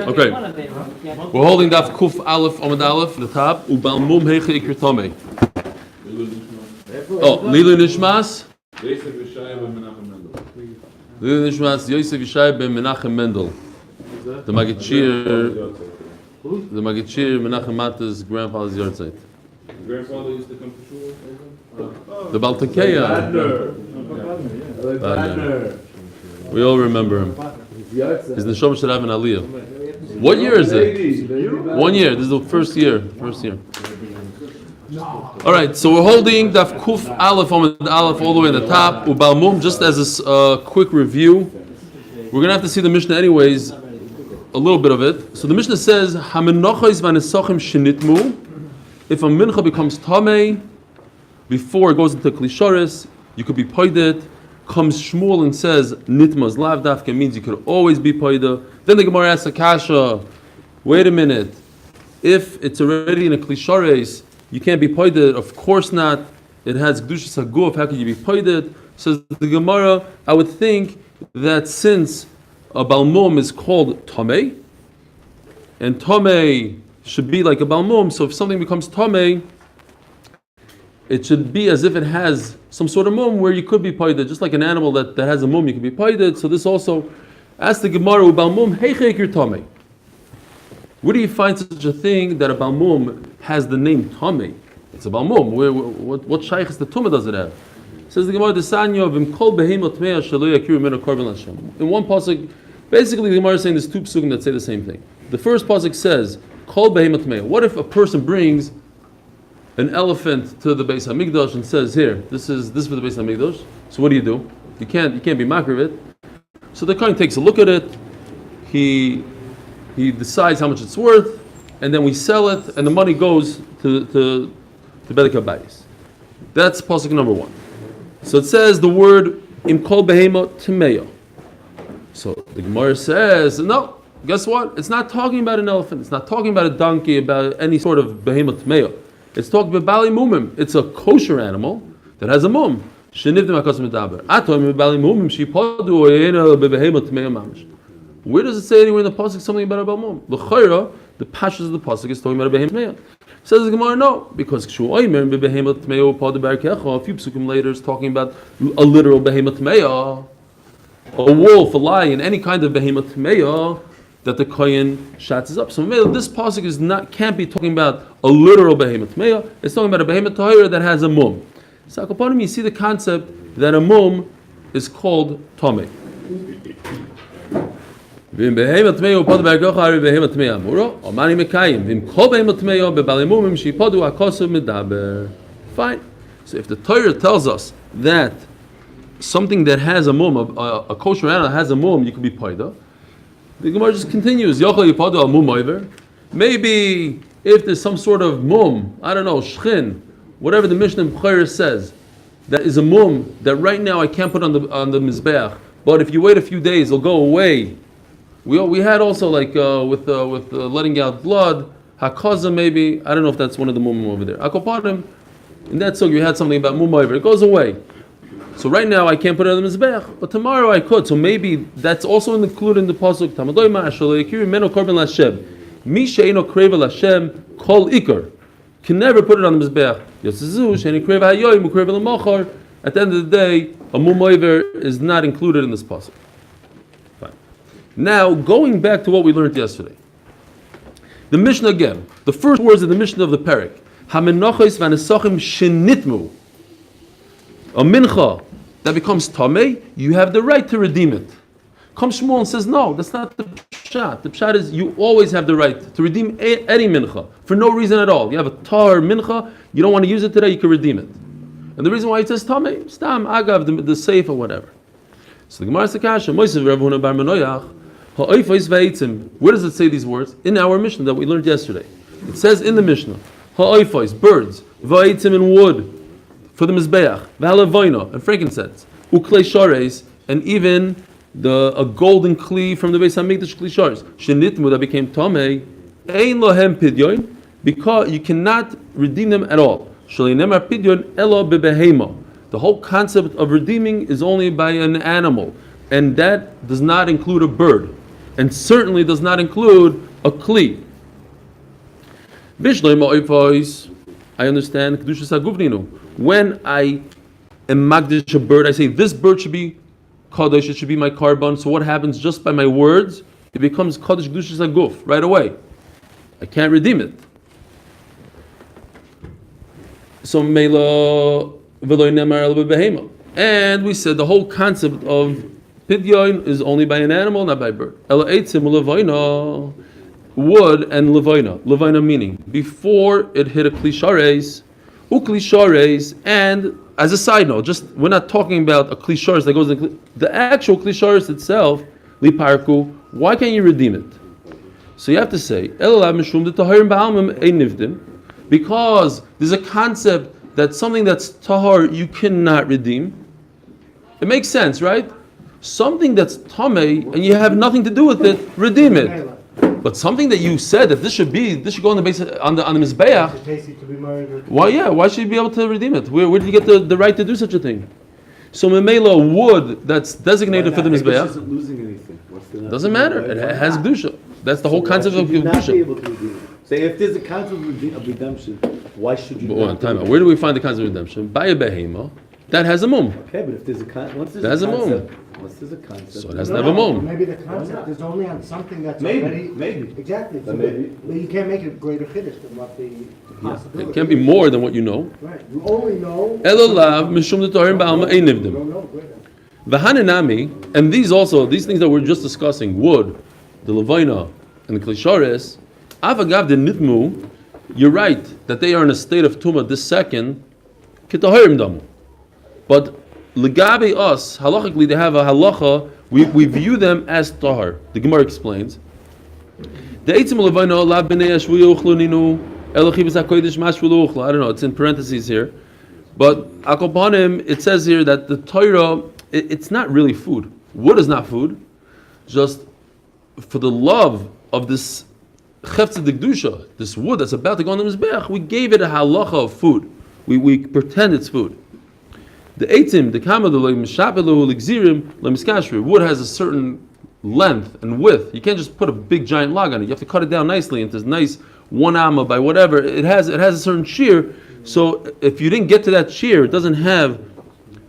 Okay. We're holding Daf Kuf Aleph Amud Aleph the top. Ubal Mum Heiche Ikir Tomei. Oh, Lilu Nishmas. Lilu Nishmas Yosef Yishai ben Menachem Mendel. The Magachir Menachem Mata's grandfather's yahrzeit. Grandfather used to come to shul. The Baltakeya. We all remember him. His neshama should have an aliyah. What year is it? 1 year. This is the first year. All right. So we're holding Daf Kuf Aleph Amud Aleph all the way in the top. Ubal Mum. Just as a quick review, we're gonna have to see the Mishnah anyways. A little bit of it. So the Mishnah says, "Menachos v'nesachim shenitmu." If a mincha becomes tamei before it goes into klisharis, you could be paided. Comes Shmuel and says nitmas lav dafka means you could always be paida. Then the Gemara asks a kasha. Wait a minute. If it's already in a klisharis, you can't be paida. Of course not. It has kedushas haguf. How could you be paida? Says the Gemara. I would think that since a balmum is called tamei, and tamei should be like a balmum. So if something becomes tamei, it should be as if it has some sort of mum where you could be paided, just like an animal that has a mum, you could be paided. So this also, ask the Gemara, balmum heichekir tamei. Where do you find such a thing that a balmum has the name tamei? It's a balmum. What shaykh is the tumah does it have? Says the Gemara, Desanyo v'imkol behemot mea shelo yakiru meno korban Hashem. In one pasuk, basically the Gemara is saying there's two psukim that say the same thing. The first pasuk says, kol behemot mea. What if a person brings an elephant to the Beis Hamikdash and says, "Here, this is for the Beis Hamikdash." So what do? You can't be makar of it. So the kohen takes a look at it. He decides how much it's worth, and then we sell it, and the money goes to Bedek HaBayis. That's pasuk number 1. So it says the word im kol behema tmeya. So the Gemara says, no. Guess what? It's not talking about an elephant. It's not talking about a donkey, about any sort of behema tmeya. It's talking about bali mumim. It's a kosher animal that has a mum. Where does it say anywhere in the pasuk something about a mum? The pashas of the pasuk is talking about a behem tmeya. Says the Gemara, no, because a few psukim later is talking about a literal behem tmeya, a wolf, a lion, any kind of behem tmeya that the kohen shats up. So this pasuk can't be talking about a literal behemoth meya. It's talking about a behemoth tahira that has a mum. So upon you see the concept that a mum is called tomei. Fine. So if the Torah tells us that something that has a mum, a kosher animal has a mum, you could be paida. The Gemara just continues. Maybe if there's some sort of mum, I don't know, shchin, whatever the Mishnah B'chayr says, that is a mum that right now I can't put on the mizbeach, but if you wait a few days, it'll go away. We had also like with letting out blood, hakaza maybe. I don't know if that's one of the mum over there. Akopadim. In that song, you had something about mum over. It goes away. So right now I can't put it on the mizbeach, but tomorrow I could. So maybe that's also included in the pasuk. Tamadoy ma'ashalo yakiru meno korban l'Hashem. Mi she'eno kreva l'Hashem kol ikar. Can never put it on the mizbeach. Yotzezu she'eni kreva hayoyim ukreva l'machar. At the end of the day, a mumoiver is not included in this pasuk. Fine. Now going back to what we learned yesterday, the Mishnah again. The first words of the Mishnah of the Perek. Hamenachos v'nesachim shenitmu. A mincha that becomes tamei, you have the right to redeem it. Comes Shmuel and says, no, that's not the pshat. The pshat is you always have the right to redeem any mincha for no reason at all. You have a tar mincha, you don't want to use it today, you can redeem it. And the reason why it says tamei, stam agav the safe or whatever. So the Gemara Sakasha, Moisev Rav Huna bar Menoyach, ha'oifos v'eitzim. Where does it say these words? In our Mishnah that we learned yesterday. It says in the Mishnah, ha'oifos, birds, v'eitzim in wood, for the mizbeach, v'halavoino, and frankincense, uklei shares, and even a golden kli from the Beis Hamikdash kli shares, shenitmu that became tamei, ein lohem pidyon, because you cannot redeem them at all. Shalinemar pidyon elo bebehema. The whole concept of redeeming is only by an animal, and that does not include a bird, and certainly does not include a kli. I understand kedushas hagufninu. When I am magdish a bird, I say this bird should be kadosh, it should be my carbon. So what happens just by my words? It becomes kadosh kedushas haguf right away. I can't redeem it. So mela v'lo nemar el b'behema. And we said the whole concept of pidyon is only by an animal, not by a bird. Ela eitzim u'levaina. Wood and levaina meaning before it hit a klishares, uklishares, and as a side note, just we're not talking about a klishares that goes in the actual klishares itself, liparku. Why can't you redeem it? So you have to say because there's a concept that something that's tahar you cannot redeem. It makes sense, right? Something that's tameh and you have nothing to do with it, redeem it. But something that you said that this should go on the base on the mizbeach. Why should you be able to redeem it? Where did you get the right to do such a thing? So memela wood that's designated for the mizbeach isn't losing anything. Doesn't matter. It has kedusha. That's the whole concept of kedusha. Say if there's a concept of redemption, why should you? But time out. Where do we find the concept of redemption? By a behema that has a mum. Okay, but if there's a once there's a concept. Once there's a concept, so it has to have a mum. Maybe the concept is only on something that's maybe. Exactly. So Maybe. You can't make it greater finish than what the possibility. It can't be more than what you know. Right. You only know. Elolav mishum detarim ba'alma ein You nivdim. don't know greater. V'hanenami, and these things that we're just discussing, wood, the levaina, and the klishares, avagav de nitmu. You're right that they are in a state of tumah this second. Kitahirim damu, but legabe us, halachically they have a halacha, we view them as tahar. The Gemara explains. I don't know, it's in parentheses here. But akopanim, it says here that the Torah, it's not really food. Wood is not food. Just for the love of this cheftzah degdusha, this wood that's about to go on the mizbeach, we gave it a halacha of food. We pretend it's food. The eitzim, the kamadulay, mishapeluhu, ligzirim, lemiskashri. Wood has a certain length and width. You can't just put a big giant log on it. You have to cut it down nicely into this nice 1 amma by whatever. It has a certain shear. So if you didn't get to that shear, it doesn't have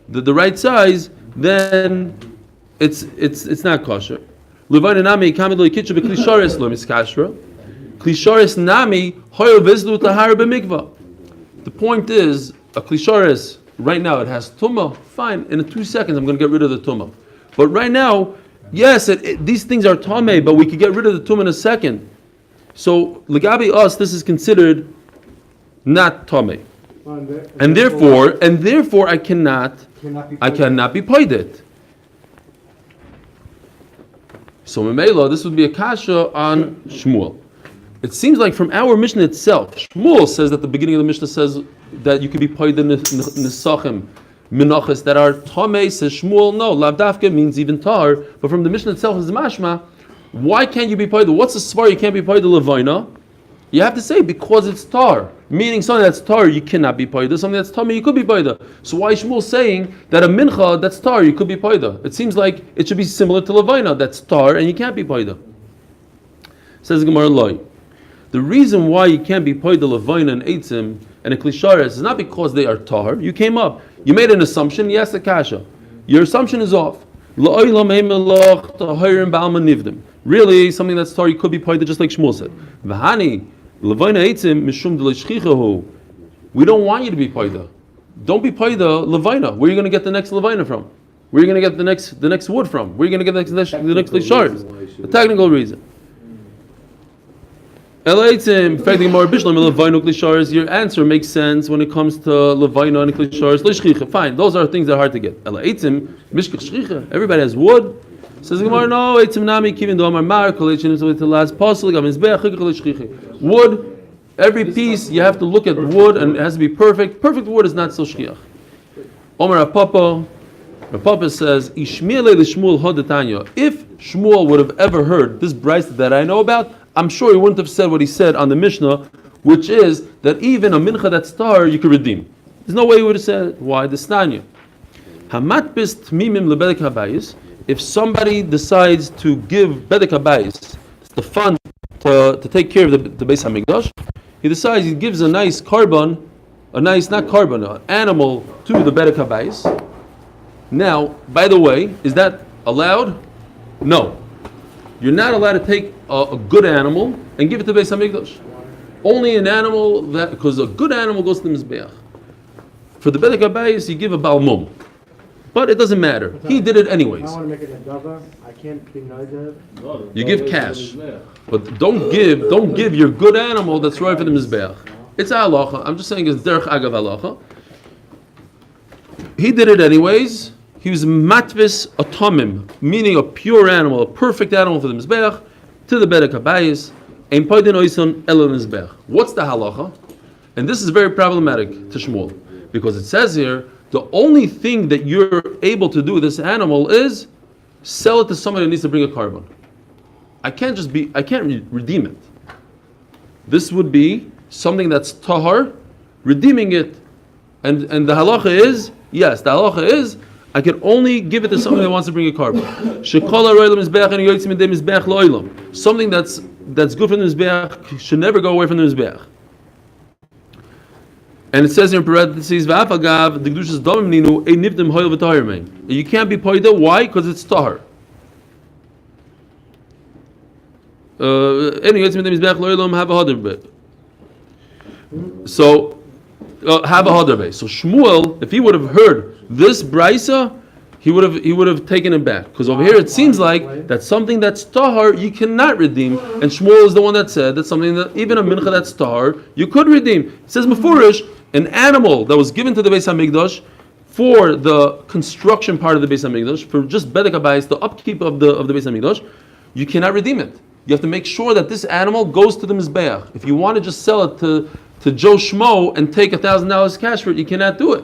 the right size, then it's not kosher. Levayna nami kamadulay kitchu beklisharis lemiskashra. Klisharis nami hoyo vizlu tahar b'mikvah. The point is, a klisharis, right now it has tumah, fine, in 2 seconds I'm going to get rid of the tumah. But right now, yes, these things are tameh, but we could get rid of the tumah in a second. So, legabi us, this is considered not tameh. And therefore I cannot be paid it. So, Memela, this would be a kasha on Shmuel. It seems like from our Mishnah itself, Shmuel says that the beginning of the Mishnah says that you could be paid in Nesachim, Menachos that are Tameh. Says Shmuel, no, Lavdafka means even tar. But from the Mishnah itself is mashma. Why can't you be paid? What's the svar? You can't be paid the Levina. You have to say because it's tar, meaning something that's tar you cannot be paid. Something that's Tameh you could be paid. So why is Shmuel saying that a mincha that's tar you could be paid? It seems like it should be similar to Levina that's tar and you can't be paid. Says the Gemara Loi. The reason why you can't be paid the Levina and Eitzim and a Klishares is not because they are tar. You came up, you made an assumption, yes, the kasha. Your assumption is off. Really, something that's tar you could be paid just like Shmuel said. V'hani Levina Eitzim mishum d'leishchichahu. We don't want you to be paid. Don't be paid the Levina. Where are you going to get the next Levina from? Where are you going to get the next wood from? Where are you going to get the next Klishares? The technical reason. Your answer makes sense when it comes to Levina and Klishares. Fine, those are things that are hard to get. Everybody has wood. Says the Gemara, no, wood, every piece you have to look at wood and it has to be perfect. Perfect wood is not so shchiach. Omer Rapapa says, if Shmuel would have ever heard this brayta that I know about, I'm sure he wouldn't have said what he said on the Mishnah, which is that even a mincha that's tar you could redeem. There's no way he would have said it. Why? The Stanya. Hamatbis tmimim lebedek habayis. If somebody decides to give bedek habayis, the fund to take care of the Beis Hamikdash, he decides he gives a nice carbon, an animal to the bedek habayis. Now, by the way, is that allowed? No. You're not allowed to take a good animal and give it to Beis Hamikdash. Only an animal because a good animal goes to the Mizbeach. For the Bedek HaBayis, you give a Balmum. But it doesn't matter. He did it anyways. I want to make it a dava. I can't be neither. You give cash. But don't give your good animal that's right for the Mizbeach. It's a halacha. I'm just saying it's derech agav halacha. He did it anyways. He was matvis atomim, meaning a pure animal, a perfect animal for the Mizbeach, to the Bedek HaBayis. What's the halacha? And this is very problematic to Shmuel, because it says here, the only thing that you're able to do with this animal is sell it to somebody who needs to bring a carbon. I can't redeem it. This would be something that's tahar, redeeming it. And the halacha is, I can only give it to somebody that wants to bring a carbon. Something that's good from the Mizbeach should never go away from the Mizbeach. And it says here in parentheses, you can't be poida. Why? Because it's tahar. So have a hadarbe. So Shmuel, if he would have heard this brisa, he would have taken it back, because over here it seems like that something that's tahar you cannot redeem, and Shmuel is the one that said that something that even a mincha that's tahar you could redeem. It says mefurish, an animal that was given to the Beis Hamikdash for the construction part of the Beis Hamikdash, for just bedek habayis, the upkeep of the Beis Hamikdash, you cannot redeem it. You have to make sure that this animal goes to the mizbeach. If you want to just sell it to Joe Schmo and take $1,000 cash for it, you cannot do it.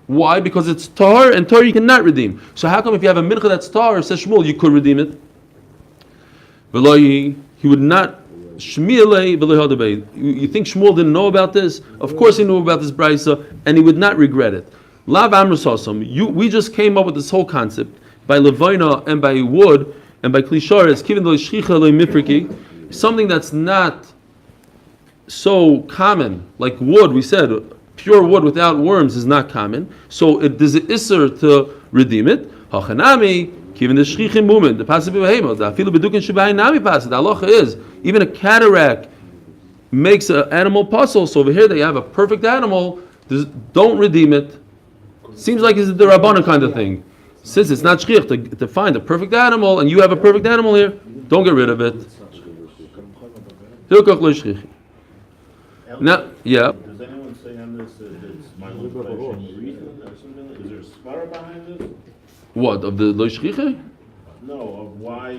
Why? Because it's tahar, and tahar you cannot redeem. So how come if you have a mincha that's tahar, says Shmuel, you could redeem it? He would not. You think Shmuel didn't know about this? Of course he knew about this brisa, and he would not regret it. We just came up with this whole concept by levina and by wood and by klisharis, something that's not so common, like wood. We said pure wood without worms is not common, so there's an isser to redeem it. Hachanami, even the shchichim movement, the passive behemoth, the afilu bedukin shebayin nami passive. The halacha is even a cataract makes an animal puzzle. So over here they have a perfect animal. Don't redeem it. Seems like it's the rabbanon kind of thing. Since it's not shchich to find a perfect animal, and you have a perfect animal here, don't get rid of it. Now, yeah. Does anyone say on this that it's my reason or something? Is there a svara behind this? What, of the lo shchicha? No, of why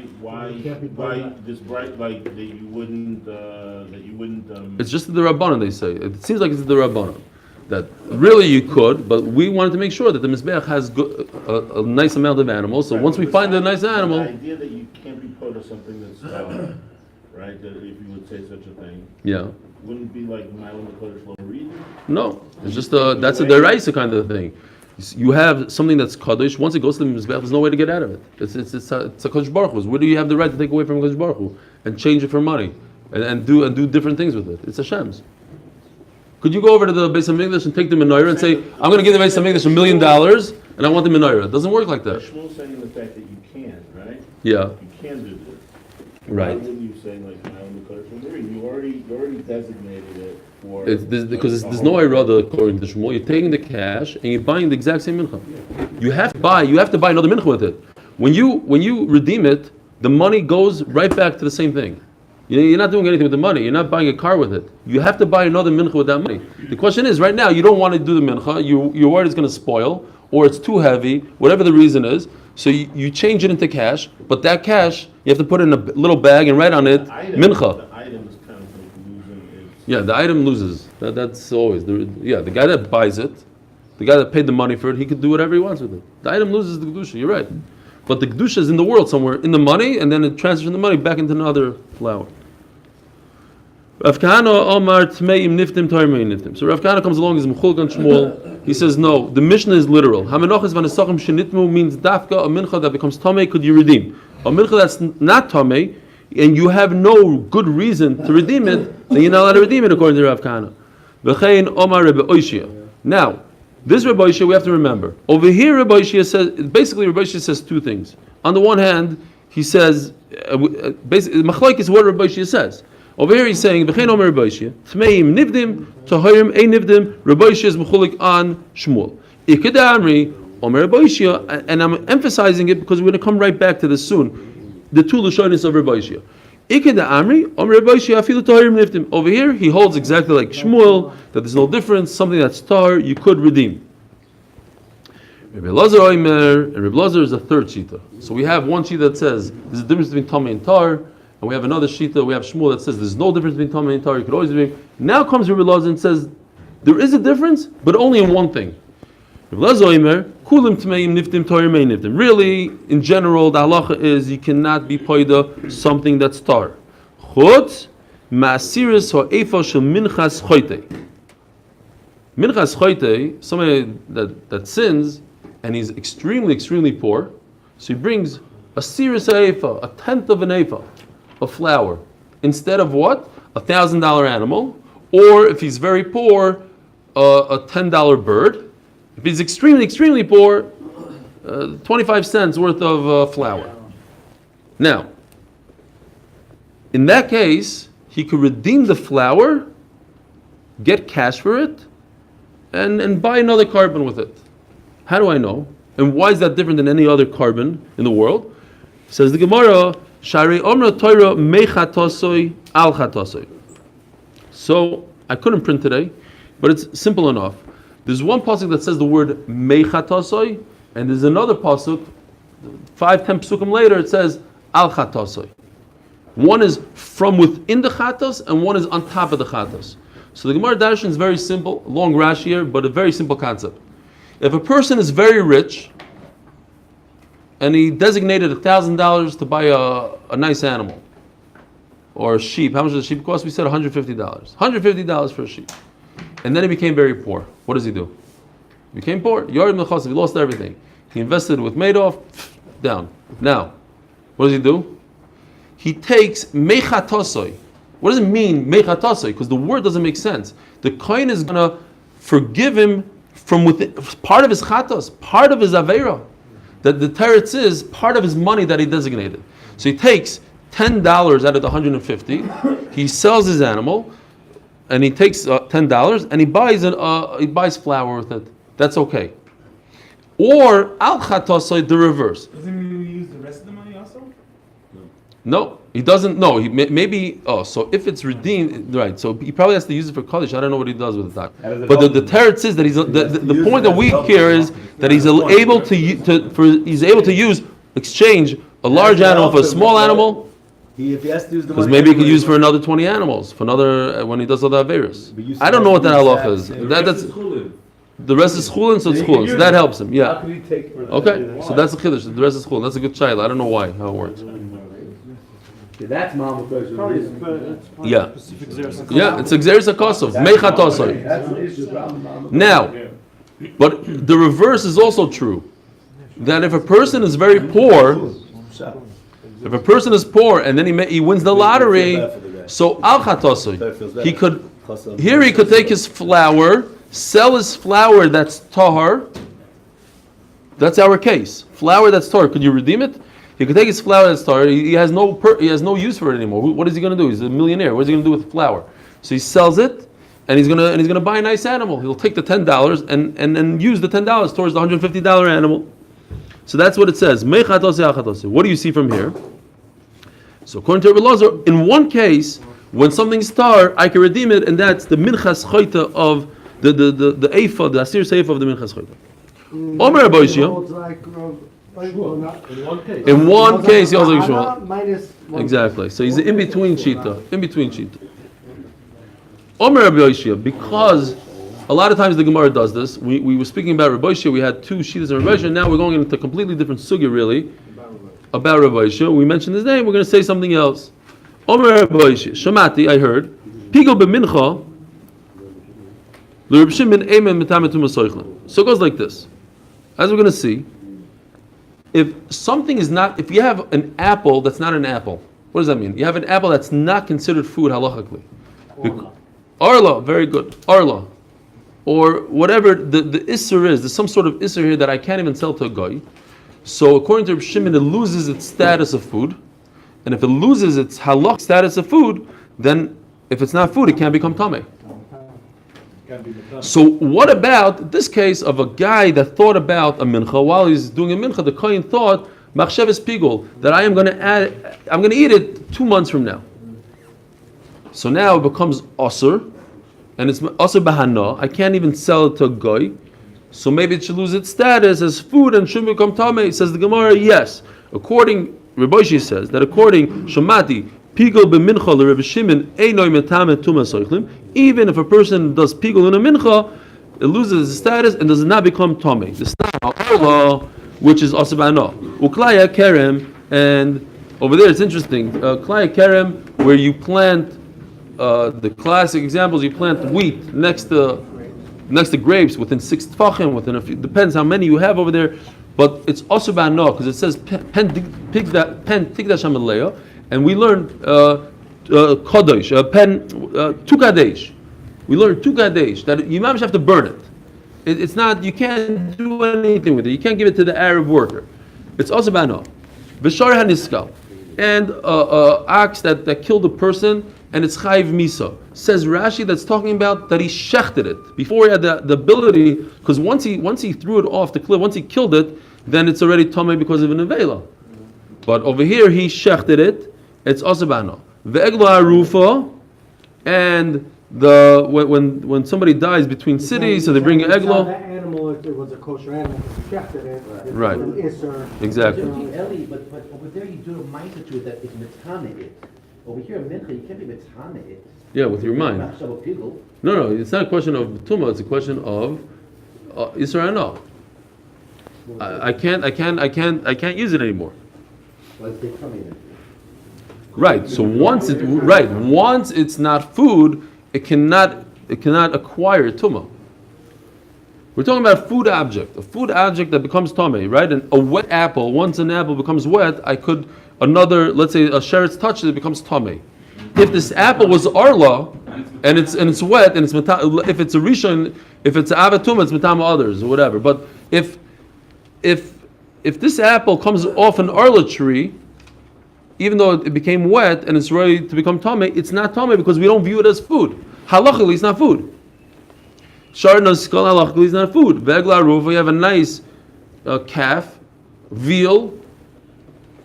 this bright light that you wouldn't. It's just the rabbanon, they say. It seems like it's the rabbanon that really you could, but we wanted to make sure that the mizbeach has a nice amount of animals. So once we find a nice animal, the idea that you can't be put of something that's right, that if you would say such a thing, yeah, wouldn't be like Milo McClutter's low reason. No, it's just that's a deraisa kind of thing. You have something that's kaddish. Once it goes to the mizbeach, there's no way to get out of it. It's a kodesh baruch Hu. Where do you have the right to take away from kodesh baruch Hu and change it for money and do different things with it? It's Hashem's. Could you go over to the Beis Hamikdash and take the menorah and say, I'm going to give the Beis Hamikdash $1 million and I want the menorah? It doesn't work like that. Shmuel's saying the fact that you can, right? Yeah. You can do this. Right. Why wouldn't you say like Milo McClutter's low reason? You already designated it for. Because there's no irada according to Shmuel. You're taking the cash and you're buying the exact same mincha. You have to buy another mincha with it. When you redeem it, the money goes right back to the same thing. You're not doing anything with the money. You're not buying a car with it. You have to buy another mincha with that money. The question is, right now, you don't want to do the mincha. You're worried it's going to spoil, or it's too heavy, whatever the reason is. So you change it into cash, but that cash, you have to put in a little bag and write on it, mincha. The item is kind of like losing its... Yeah, the item loses. That's always. The guy that buys it, the guy that paid the money for it, he could do whatever he wants with it. The item loses the kedusha, you're right. But the kedusha is in the world somewhere, in the money, and then it transfers the money back into another flower. Rav Kahana Omar Tmeim Niftim Toimeim Niftim. So Rav Kahana comes along, he's Mechulk on Shmuel. He says, no, the Mishnah is literal. Hamenachos v'nesachim shenitmu means dafka, a mincha that becomes tamei could you redeem. A mincha that's not tamei, and you have no good reason to redeem it, then you're not allowed to redeem it according to Rav Kahana. V'chein Omar Rebbe Oishia. Now, this Rebbe Oishia we have to remember. Over here Rebbe Oishia says, basically Rebbe Oishia says two things. On the one hand, he says, basically, machlok is what Rebbe Oishia says. Over here he's saying, V'chein Omer Rebbe Oishia, Tmeim Nivdim, Tahorim Ein Nivdim, Rebbe Oishia is mechulik on Shmuel. Ikeda Amri, Omer Rebbe Oishia, and I'm emphasizing it because we're going to come right back to this soon, the two Lashonis of Rebbe Oishia. Ikeda Amri, Omer Rebbe Oishia, Afilu Tahorim Nivdim. Over here he holds exactly like Shmuel, that there's no difference, something that's tar, you could redeem. Rebbe Lazar Omer, and Rebbe Lazar is a third shita. So we have one shita that says there's a difference between tamei and tar, and we have another shita, we have Shmuel that says there's no difference between tamei and tar, you could always redeem. Now comes Rebbe Lazar and says there is a difference, but only in one thing. Rebbe Lazar Omer, kulim tmeim niftim tarim ein niftim. Really, in general, the halacha is you cannot be poida something that's tar. Chutz ma'asiris ha'efa shel minchas choytei. Minchas choytei, somebody that sins, and he's extremely poor, so he brings a siris ha'efa, a tenth of an ephah of flour, instead of what? $1,000 animal, or if he's very poor, a $10 bird. If he's extremely poor, 25 cents worth of flour. Now, in that case, he could redeem the flour, get cash for it, and buy another carbon with it. How do I know? And why is that different than any other carbon in the world? Says the Gemara, Shari Omra Torah Mechatosoi Al Chatosoi. So I couldn't print today, but it's simple enough. There's one pasuk that says the word Mechatosoi, and there's another pasuk, 5-10 psukim later, it says Al Chatosoi. One is from within the chatos, and one is on top of the chatos. So the Gemara Darshan is very simple, long Rashi here, but a very simple concept. If a person is very rich, and he designated $1,000 to buy a nice animal, or a sheep, how much does a sheep cost? We said $150. $150 for a sheep. And then he became very poor. What does he do? He became poor. Yared Menachos, he lost everything. He invested with Madoff, down. Now, what does he do? He takes Mechatosoi. What does it mean, Mechatosoi? Because the word doesn't make sense. The kohen is going to forgive him from within, part of his chatos, part of his aveira. That the teretz is part of his money that he designated. So he takes $10 out of the 150, he sells his animal, and he takes $10 and he buys flour with it. That's okay. Or al chatosoi, the reverse. Doesn't mean you use the rest of the money also? No, he doesn't. No, he maybe. Oh, so if it's redeemed, right? So he probably has to use it for college. I don't know what he does with it. But the teretz is that he's the point that we care is that he's able to use exchange a large animal for a small animal. If he has to use the Because money, maybe he could use for another 20 animals, for another when he does other averos. I don't know what that halacha is. That's the rest is chulin, so it's chulin. So that helps him. how Yeah. could he take for that? Okay. So that's the chiddush. The rest is chulin. That's a good child. I don't know why how it works. Okay, that's mama question. Yeah. Yeah. It's exeris akosov mechatosoi. That's an issue. Problem, mama. Now, but the reverse is also true. That if a person is very poor, if a person is poor and then he wins the lottery, so al chatosoi, he could take his flour, sell his flour that's tahar. That's our case. Flour that's tahar. Could you redeem it? He could take his flour that's tahar. He has no use for it anymore. What is he going to do? He's a millionaire. What is he going to do with the flour? So he sells it, and he's gonna buy a nice animal. He'll take the $10 and use the $10 towards the $150 animal. So that's what it says. What do you see from here? So according to Rebbe Lazar, in one case, when something's tar, I can redeem it, and that's the minchas choyta of the ephah, the asir seifa of the minchas choyta. Omer Rabbi Yishia. In one case, he also minus exactly. So he's in between shita. Omer Rabbi Yishia, because a lot of times the Gemara does this. We were speaking about Rabbi Yishia. We had two shitas in Rabbi Yishia. Now we're going into a completely different sugya, really, about Rabbi Yishia. We mentioned his name. We're going to say something else. Omer Rabbi Yishia, Shamati, I heard. Pigel b'mincha, l'Reb Shimon eimen mitame tuma soichlin. So it goes like this. As we're going to see, if something is not, if you have an apple that's not an apple, what does that mean? You have an apple that's not considered food halachically. Arla, very good. Arla. Or whatever the isser is, there's some sort of isser here that I can't even sell to a guy. So according to Reb Shimon, it loses its status of food. And if it loses its halach status of food, then if it's not food, it can't become tameh. So what about this case of a guy that thought about a mincha while he's doing a mincha? The kohen thought machshavas pigul that I'm going to eat it 2 months from now. So now it becomes osur, and it's osur bahana. I can't even sell it to a goy. So maybe it should lose its status as food and shouldn't become tameh. Says the Gemara, yes. According Rebbe says that according Shomati pigul b'mincha l'Reb Shimon einoi metame tuma soichlim. Even if a person does pigul in a mincha, it loses its status and does not become tameh. The style, which is asabano, uklaya kerem, and over there it's interesting. Klaya kerem, where you plant the classic examples, you plant wheat next to grapes within 6 tfachim, within a few, depends how many you have over there. But it's asabano because it says pen tigdash hamaleo, and we learned Kodesh, Tukadesh. We learned Tukadesh, that you might have to burn it. It's not, you can't do anything with it. You can't give it to the Arab worker. It's also bano. B'shar haniskal. And ox that killed a person, and it's chayiv misa. Says Rashi that's talking about that he shechted it before he had the ability, because once he threw it off the cliff, once he killed it, then it's already tamei because of an avela. But over here he shechted it. It's asabano. Ve'egla harufa, and when somebody dies between cities, so they bring an egla. That animal, if it was a kosher animal, if you shechted it, Right. An isser. Exactly. Eli, but over there you do a mindset to it that it's mitane it. Over here, mincha, you can't be mitane it. Yeah, with your mind. No, it's not a question of tuma. It's a question of Israel. No, I can't use it anymore. Right. So once it's not food, it cannot acquire tuma. We're talking about a food object that becomes tamei, right? And a wet apple, once an apple becomes wet, let's say a sheretz touches it, becomes tamei. If this apple was arla and it's wet and if it's a rishon, if it's avatuma, it's matama others or whatever. But if this apple comes off an arla tree, even though it became wet and it's ready to become tamei, it's not tamei because we don't view it as food. Halachically, it's not food. Sharnas kol halachically is not food. Vegla rufa, you have a nice calf, veal.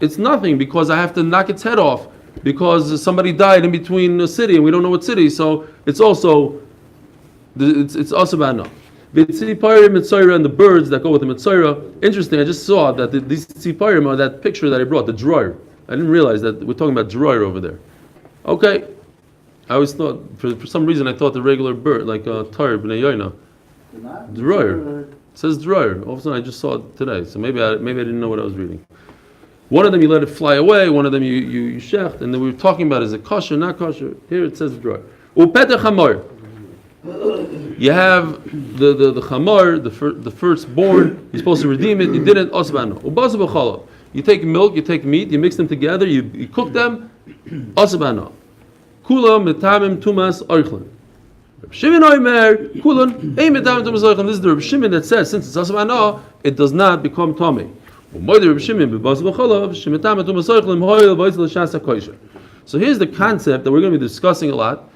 It's nothing because I have to knock its head off because somebody died in between a city and we don't know what city. So it's also bad enough. The tziparim mitzayra and the birds that go with the mitzayra. Interesting. I just saw that these tziparim are that picture that I brought, the drawer. I didn't realize that we're talking about drawer over there. Okay. I always thought, for some reason, I thought the regular bird, like tar b'nei yoina. Drawer. It says drawer. All of a sudden, I just saw it today. So maybe I didn't know what I was reading. One of them you let it fly away. One of them you shecht. And then we were talking about, is it kosher, not kosher? Here it says drawer. Upetech hamor. You have the chamor, the firstborn. You're supposed to redeem it. You didn't. Osbano. Ubasa b'chala. You take milk, you take meat, you mix them together, you cook them. Osbano. Kula metamim tumas oichlin. Shimon oimer kulan ein metamim tumas oichlin. This is the Reb Shimon that says since it's asmano, it does not become tamei. So here's the concept that we're going to be discussing a lot.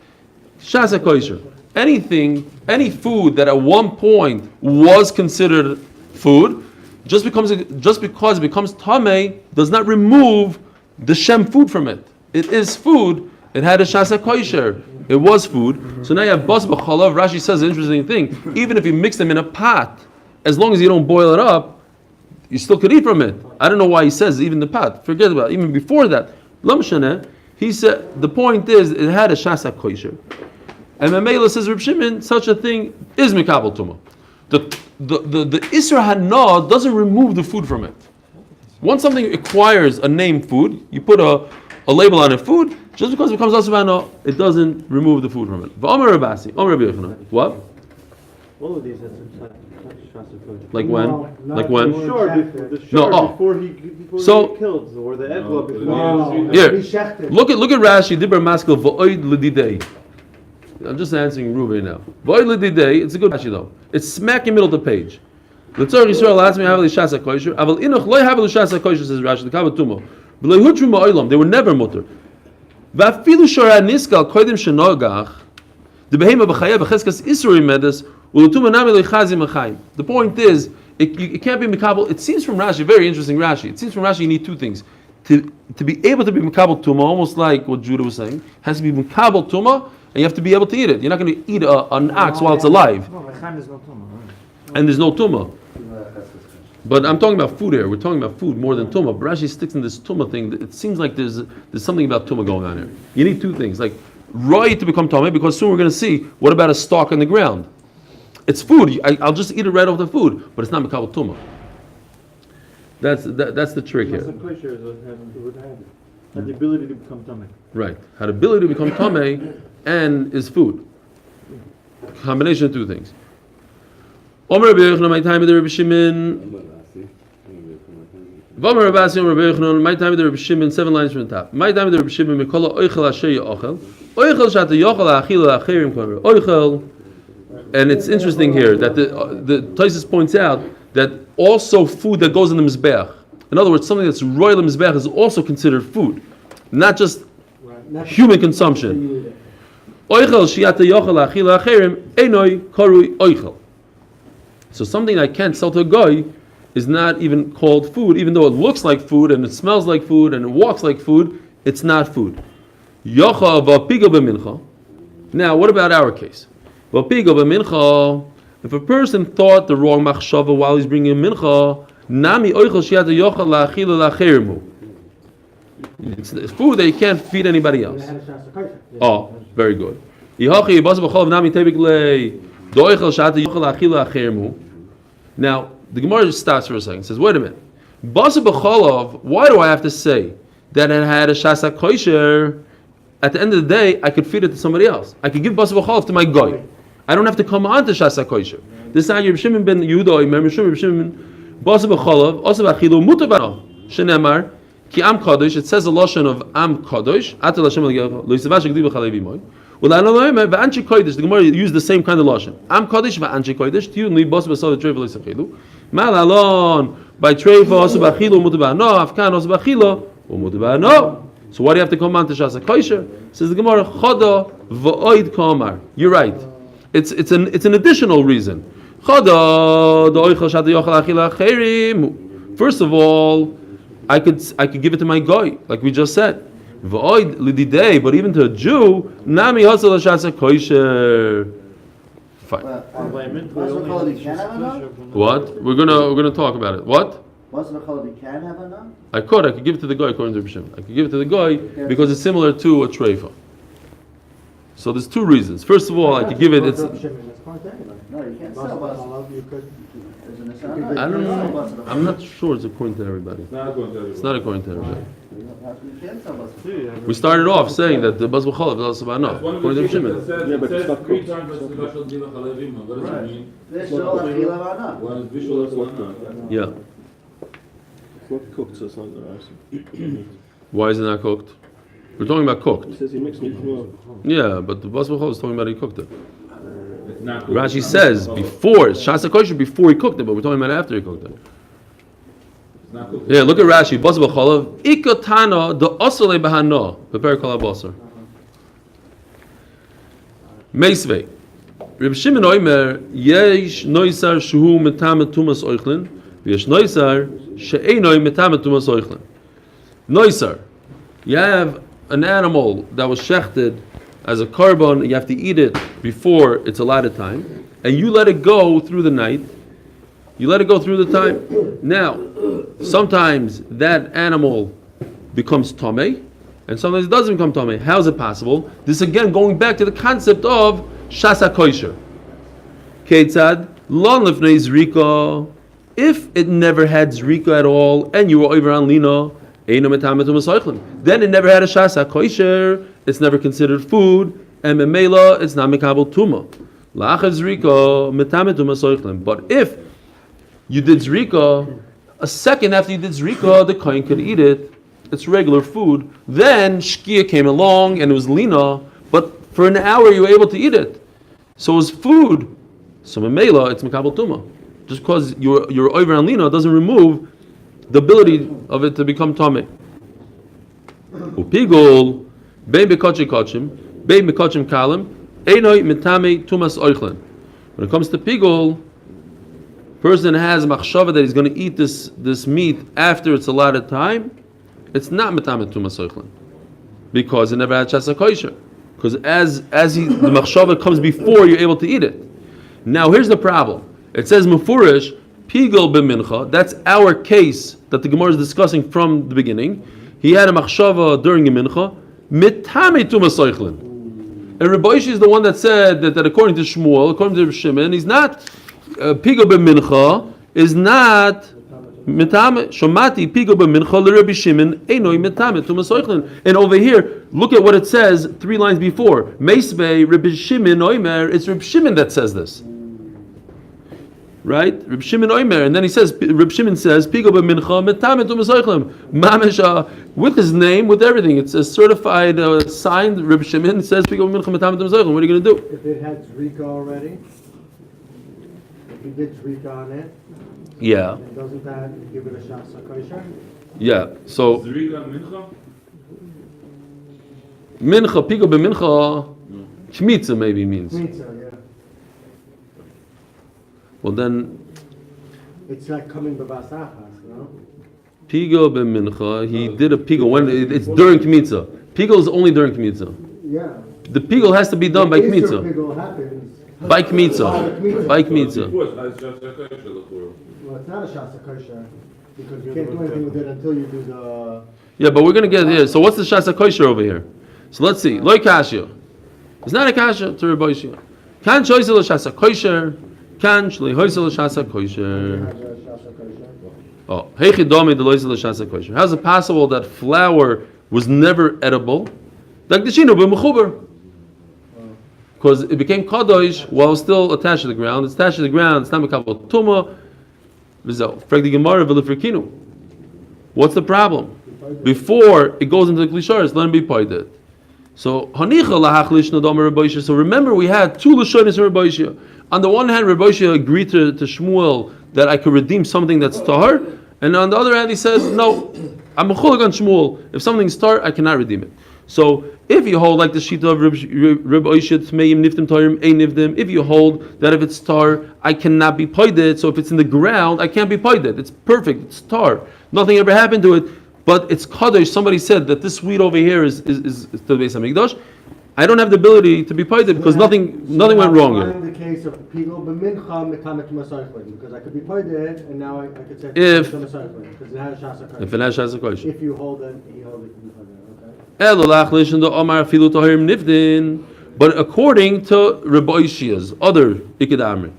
Shasa kosher. Any food that at one point was considered food, just because it becomes tamei, does not remove the shem food from it. It is food. It had a shasa kosher. It was food. So now you have bas b'chalav. Rashi says an interesting thing. Even if you mix them in a pot, as long as you don't boil it up, you still could eat from it. I don't know why he says even the pot. Forget about it. Even before that. He said the point is it had a shasa kosher. And Mamela says Reb Shimon, such a thing is mikabel tuma. The Isra Hana doesn't remove the food from it. Once something acquires a name food, you put a label on it food, Just because it becomes asubano, it doesn't remove the food from it. V'omer Rabasi, Omer Rabbi Yochanan. What? All of these, that's shasa kosher. Like when? Like when? The No, shor before he So- killed, or the egla before. No. Here, Bishechted. look at Rashi. Dibber Maskell v'oid l'didei. I'm just answering Ruben now. V'oid l'didei. It's a good Rashi though. It's smack in the middle of the page. L'tzor Yisrael latzmi havel l'shas hakoisher. Aval inuch loy havel l'shas hakoisher, says Rashi. The kavat tumo. V'loy hutru ma'olam. They were never mutter. V'afilu shora niskal koidim shenogach. The behema b'chayev b'cheskas isroi medes. U'lutuma nami loy chazim achayim. The point is, it can't be mikabel. It seems from Rashi, very interesting Rashi. It seems from Rashi you need two things. To be able to be mikabel tuma, almost like what Judah was saying, has to be mikabel tuma, and you have to be able to eat it. You're not going to eat an ox while it's alive. No, Chaim is no tumah. And there's no tuma. But I'm talking about food here. We're talking about food more than tuma. But Rashi sticks in this tuma thing. It seems like there's something about tuma going on here. You need two things, like roi to become tuma, because soon we're going to see what about a stalk on the ground. It's food. I'll just eat it right off the food, but it's not mikabel tuma. That's the trick here. Shasa kosher would have the ability to become tummy. Right. Had the ability to become tame and is food. Combination of two things. Omer Rabbi Yochanan, my time with the Rabbi Shimon. Omer Rabbi Yochanan, my time with the Rabbi Shimon. 7 lines from the top. My time with the Rabbi Shimon. Mikola oichel asher yochel. Oichel shata yochel achil acherim komer. Oichel. And it's interesting here that the Taisus points out that also food that goes in the mizbeach. In other words, something that's royal mizbeach is also considered food, not just human consumption. Oichel shiata yochel achil acherim enoi korui oichel. So something I can't sell to a guy is not even called food, even though it looks like food and it smells like food and it walks like food. It's not food. Yocha v'apigo b'mincha. Now, what about our case? V'apigo b'mincha. If a person thought the wrong machshava while he's bringing mincha, nami oichel shiata yochel la'achil la'cherimu. It's food that you can't feed anybody else. Oh, very good. Yihachi yibasa b'cholav nami tebik lei. Now, the Gemara just stops for a second and says, wait a minute. Basa b'cholov, why do I have to say that it had a shasa kosher? At the end of the day, I could feed it to somebody else. I could give basa b'cholov to my goy. I don't have to come on to shasa kosher. This is how Reb Shimon ben Yehuda, remember Reb Shimon, basa b'cholov, osa b'achilu mutabano, shenemar, ki am kadosh, it says a lotion of am kadosh, atel Hashem l'gecha, lo yisavash agdi b'chalevi moy. Well, I don't know. Va'anchi kodesh. The Gemara used the same kind of lashon. Am kodesh va'anchi kodesh. Tiyun li bas b'sal treifa loisachilu. Mal alon by treifa also b'achilu umutaba no. Afkan also b'achilu umutaba no. So why do you have to come on to shasa kosher? Says the Gemara choda va'oid kamar. You're right. It's an additional reason. Choda the oichel shata yochel achila acherim. First of all, I could give it to my guy, like we just said. V'oid lididei, but even to a Jew, nami hasel hashasa kosher. Fine. What? We're gonna talk about it. What? I could give it to the guy according to Reb Shimon. I could give it to the guy because it's similar to a treifa. So there's two reasons. First of all, I could give it. It's. No, you can't sell us. I don't know. I'm not sure it's according to everybody. It's not according to everybody. We started off saying that the bas b'cholav is also about enough. According to Reb Shimon. Yeah, but it's not cooked. Yeah. It's not cooked, so it's not the rice. Why is it not cooked? We're talking about cooked. It says he mixed meat from Yeah, but the bas b'cholav is talking about he cooked it. It's not cooked. Rashi says before shasa kosher before he cooked it, but we're talking about after he cooked it. It's not cooked. Yeah, look at Rashi. Bas b'cholav ikotana the osle bahano prepare kol habasar. Meisvei. Reb Shimon Oimer yesh noisar shuhu metam tumas oichlin v'yesh noisar she'enoi metam tumas oichlin. Noisar, you have an animal that was shechted as a korban, you have to eat it before its allotted time, and you let it go through the night. You let it go through the time. Now, sometimes that animal becomes tomei, and sometimes it doesn't become tomei. How is it possible? This again going back to the concept of shasa kosher. Ketzad lon lifnei zrika. If it never had zrika at all, and you were over on lino, then it never had a shasa kosher, it's never considered food, and memela, it's not mekabel tuma. La'achar zrika metame tuma soichlin. But if you did zrika, a second after you did zrika, the kohen could eat it. It's regular food. Then shkia came along and it was lina, but for an hour you were able to eat it. So it was food. So memela, it's mekabel tuma. Just because you're over on lina doesn't remove the ability of it to become tameh. Upigol, bein bekachim kachim, bein bekachim kalim, einoi mitame tumas oichlin. When it comes to pigol, person has machshava that he's going to eat this meat after it's allotted time. It's not mitame tumas oichlin because it never had shasa kosher. Because as the machshava comes before you're able to eat it. Now here's the problem. It says mufurish pigol b'mincha. That's our case that the Gemara is discussing from the beginning. He had a machshava during the mincha. Mitame tumas oichlin. And Rabbi Ishi is the one that said that according to Shmuel, according to Shimon, he's not pigol b'mincha is not mitame. Shomati pigol b'mincha l'Rabbi Shimon einoi mitame tumas oichlin. And over here, look at what it says 3 lines before. Meisvei Rabbi Shimon oimer. It's Rabbi Shimon that says this. Right? Reb Shimon Oimer, and then he says, Reb Shimon says, Pigo b'mincha metame tumas oichlin. Mamish, with his name, with everything. It's a certified, signed. Reb Shimon says, Pigo b'mincha metame tumas oichlin. What are you going to do? If it had Zrika already, if you did Zrika on it, Yeah. then doesn't that give it a shasa kosher? Yeah. So Zrika mincha? mincha, Pigo b'mincha, kmitza maybe means. Pizza, yeah. Well then, It's like coming b'vasachas, no? Pigo b'mincha, he did a pigo when it's during kmitza. Pigo is only during kmitza. Yeah. The pigo has to be done by The Easter kmitza. pigel happens. By kmitza. By kmitza. Well, it's not a shasa kosher because you can't do anything with it until you do the. Yeah, but we're going to get here. So what's the shasa kosher over here? So let's see. Loi kasha. It's not a kasha to Rabbi Shia. Kan shoysel shasa kosher. Kan shloi hoysel shasa kosher. Oh, heichidomi de loysel shasa kosher. How's it possible that flour was never edible? Because it became kadosh while still attached to the ground. It's attached to the ground. It's not mekabel tuma. What's the problem? Before it goes into the klisharis, let him be poided. So So remember, we had 2 lashonis in Rabbi Yishia. On the one hand, Rabbi Yishia agreed to Shmuel that I could redeem something that's tahar, and on the other hand, he says, no, I'm a chulag on Shmuel. If something's tahar, I cannot redeem it. So if you hold like the shita of Rabbi Yishia, tmeim niftim taharim ein niftim. If you hold that if it's tar, I cannot be poided. So if it's in the ground, I can't be poided. It's perfect. It's tar. Nothing ever happened to it. But it's kadosh. Somebody said that this wheat over here is to the Beis Hamikdash. I don't have the ability to be poided because nothing went wrong here. In the case of pigol b'mincha metamet tumasaychlin, because I could be poided and now I could say If tumasaychlin because it has shasa kosher. it has shasa kosher. If you hold it, he holds it. But according to Rabbi Yishia's other Iked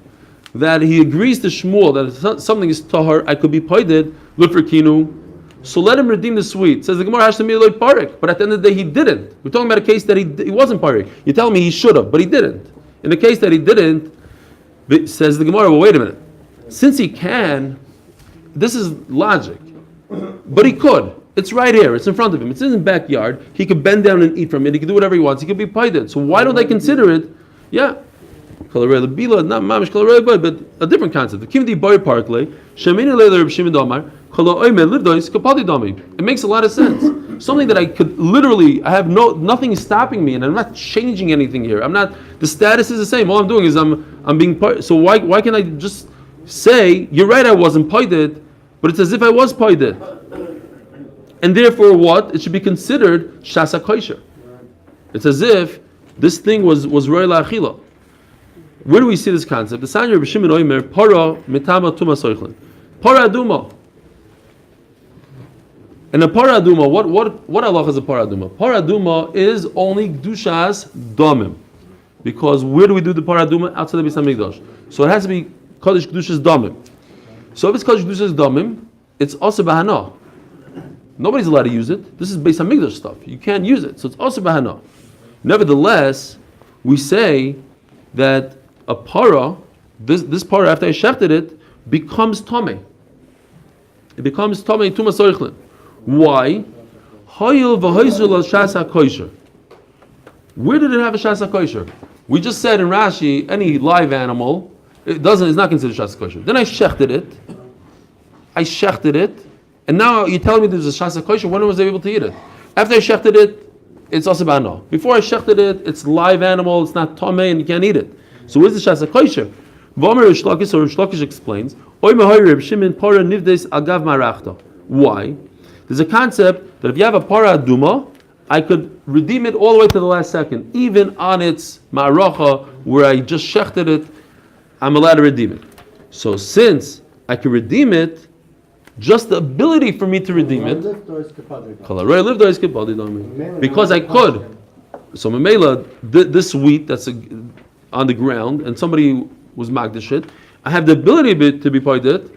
that he agrees to Shmuel that if something is tahar, I could be poided, look for kinu. So let him redeem the sweet. Says the Gemara has to be like parik, but at the end of the day he didn't. We're talking about a case that he wasn't parik. You're telling me he should have, but he didn't. In the case that he didn't, says the Gemara, well, wait a minute. Since he can, this is logic, but he could. It's right here. It's in front of him. It's in his backyard. He could bend down and eat from it. He could do whatever he wants. He could be paided. So why don't they consider it? Yeah. Not mamish but a different concept. It makes a lot of sense. Something that I could literally, I have nothing is stopping me, and I'm not changing anything here. The status is the same. All I'm doing is I'm being paid. So why can't I just say, you're right, I wasn't paid, but it's as if I was paid. And therefore, what? It should be considered shasa kosher. It's as if this thing was roy la'achila. Where do we see this concept? The Sanya Rabbi Shimon Oimer, para mitama tuma soichlin. Para aduma. And a para aduma, what Allah is a para aduma? Para aduma is only gdushas damim. Because where do we do the para aduma? Outside the Beis Hamikdash. So it has to be kodesh gdushas damim. So if it's kodesh gdushas damim, it's also bahana. Nobody's allowed to use it. This is based on Migdash stuff. You can't use it. So it's also bahana. Nevertheless, we say that a para, this para, after I shechted it, becomes tameh. It becomes tameh tumas oichlin. Why? Hayil v'hoyzul al shas ha-kosher. Where did it have a shas ha-kosher? We just said in Rashi, any live animal, it's not considered shas ha-kosher. Then I shechted it, and now you're telling me there's a shas ha-kosher. When was I able to eat it? After I shechted it, it's also bano. Before I shechted it, it's live animal, it's not tameh, and you can't eat it. So where's the shas ha-kosher? V'omer Rish Lakish, or Rish Lakish explains, Oy mehoy Reb Shimon para nivdes agav marachta. Why? There's a concept that if you have a para aduma, I could redeem it all the way to the last second, even on its ma'aracha where I just shechted it. I'm allowed to redeem it. So since I can redeem it, just the ability for me to redeem it, because I could. So Mamela, this wheat that's on the ground, and somebody was magdish it, I have the ability to be paid it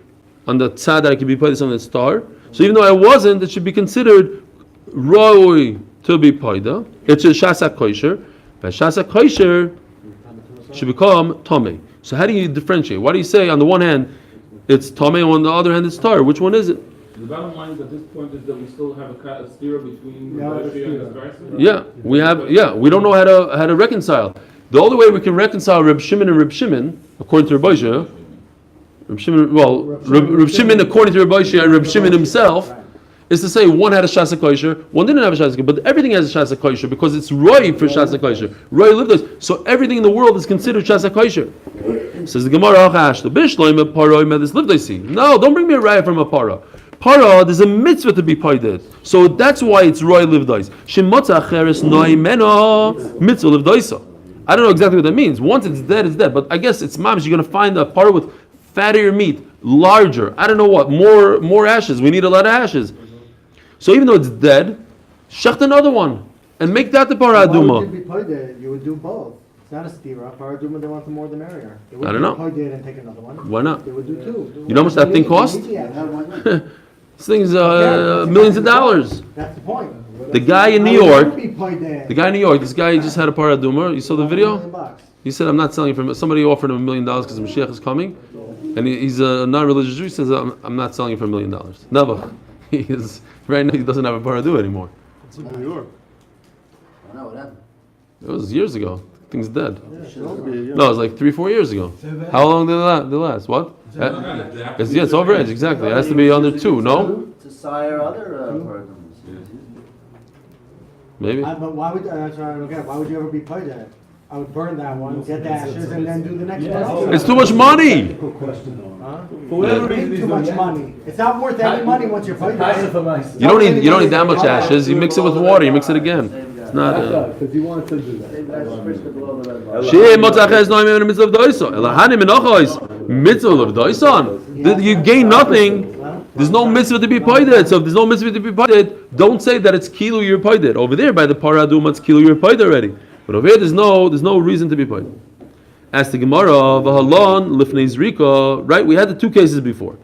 on the tzad that I can be paid on the star. So even though I wasn't, it should be considered roi to be paid. It's a shasa kosher. But shasa kosher should become tomei. So how do you differentiate? Why do you say on the one hand it's tomei, and on the other hand it's tar? Which one is it? The bottom line is at this point is that we still have a stira between Rashi and the Brisa. Yeah, we have. Yeah, we don't know how to reconcile. The only way we can reconcile Reb Shimon and Reb Shimon, according to Reb Shimon, Reb Shimon according to Reb and Reb Shimon himself, is to say one had a shasa kosher, one didn't have a shasa kosher, but everything has a shasa kosher because it's roi for shasa kosher. Roi livdos. So everything in the world is considered shasa kosher. Says the Gemara, no, don't bring me a raya from a para. Para, there's a mitzvah to be paided. So that's why it's roi livdos. Shemotza acheres noimena mitzvah livdoisa. I don't know exactly what that means. Once it's dead, it's dead. But I guess it's mamish. You're going to find a par with fattier meat, larger. I don't know what. More ashes. We need a lot of ashes. So even though it's dead, shecht another one and make that the para aduma. You would do both. It's not a stira. Para aduma, they want the more the merrier. They would I don't know. and take another one. Why not? They would do two. You know how much that thing cost? This thing's millions of dollars. That's the point. The guy in New York, this guy just had a para aduma. You saw the video? He said, I'm not selling it for, somebody offered him $1 million because Mashiach is coming. And he's a non-religious Jew. He says, I'm not selling it for $1 million. Never. Right now he doesn't have a para aduma anymore. It's in New York. I know what happened. It was years ago. The thing's dead. No, it was like 3-4 years ago. How long did it last? What? It's over age, exactly. It has to be under 2, no? To sire other programs. Maybe. But why would why would you ever be paid that? I would burn that one, get the ashes, and then do the next one. It's too much money. Quick question though. For whatever reason, too much money. It's not worth any money once you're paid. You don't need that much ashes. You mix it with water. You mix it again. It's not. Because he wanted to do that. You gain nothing. There's no mitzvah to be paid. So if there's no mitzvah to be paid, don't say that it's kilo you're paid. Over there by the para aduma, it's kilo you're paid already. But over here, there's no reason to be paid. As the Gemara, v'halon lifnei zrika, right? We had the two cases before.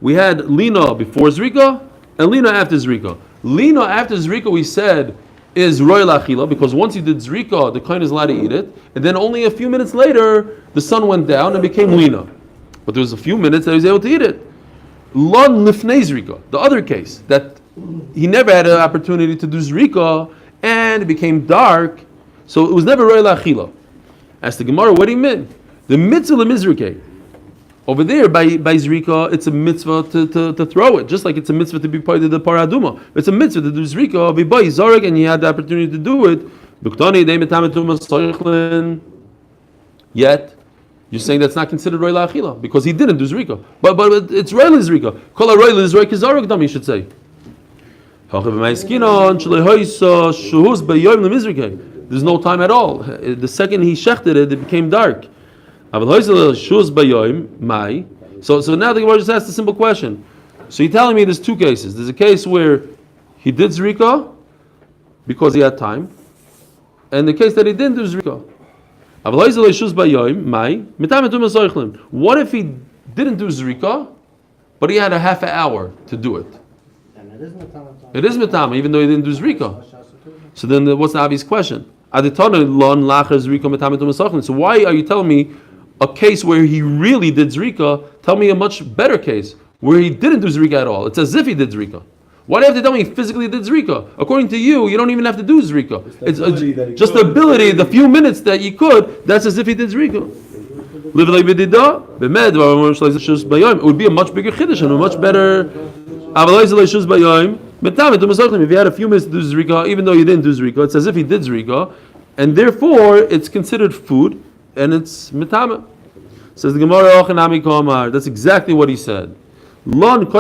We had lina before zrika and lina after zrika. Lina after zrika, we said, is royal achila, because once you did zrika, the kohen is allowed to eat it, and then only a few minutes later, the sun went down and became lina. But there was a few minutes that he was able to eat it. Lon lifnei zrika, the other case, that he never had an opportunity to do zrika, and it became dark, so it was never royal achila. Ask the Gemara, what do you mean? The mitzvah lemizrike. Over there, by zrika, it's a mitzvah to throw it, just like it's a mitzvah to be part of the paraduma. It's a mitzvah to do zrika, by zarek, and you had the opportunity to do it. Yet, you're saying that's not considered royal achila because he didn't do zrika. But it's royal zrika. Kol royal zrika zarek dam, you should say. There's no time at all. The second he shechted it, it became dark. So now the Gemara just asked a simple question. So you're telling me there's two cases. There's a case where he did zrika because he had time, and the case that he didn't do zrika. What if he didn't do zrika, but he had a half an hour to do it? It is mitama, even though he didn't do zrika. So then, what's the obvious question? So why are you telling me a case where he really did zrika? Tell me a much better case where he didn't do zrika at all. It's as if he did zrika. Why do you have to tell me he physically did zrika? According to you, you don't even have to do zrika. It's just the ability, the few minutes that you could. That's as if he did zrika. It would be a much bigger chiddush and a much better. If you had a few minutes to do zrika, even though you didn't do zrika, it's as if he did zrika, and therefore it's considered food and it's mitama. Says the Gemara, that's exactly what he said. That's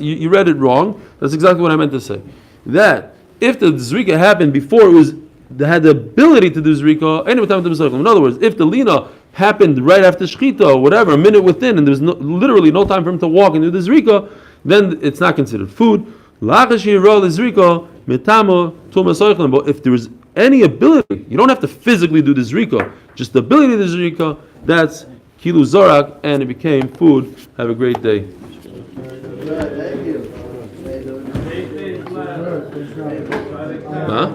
you read it wrong. That's exactly what I meant to say. That if the zrika happened before they had the ability to do zrika, in other words, if the lina happened right after shechita or whatever, a minute within, and there's literally no time for him to walk and do the zrika, then it's not considered food. But if there is any ability, you don't have to physically do the zrika, just the ability to do the zrika, that's kilu zorak, and it became food. Have a great day. Huh?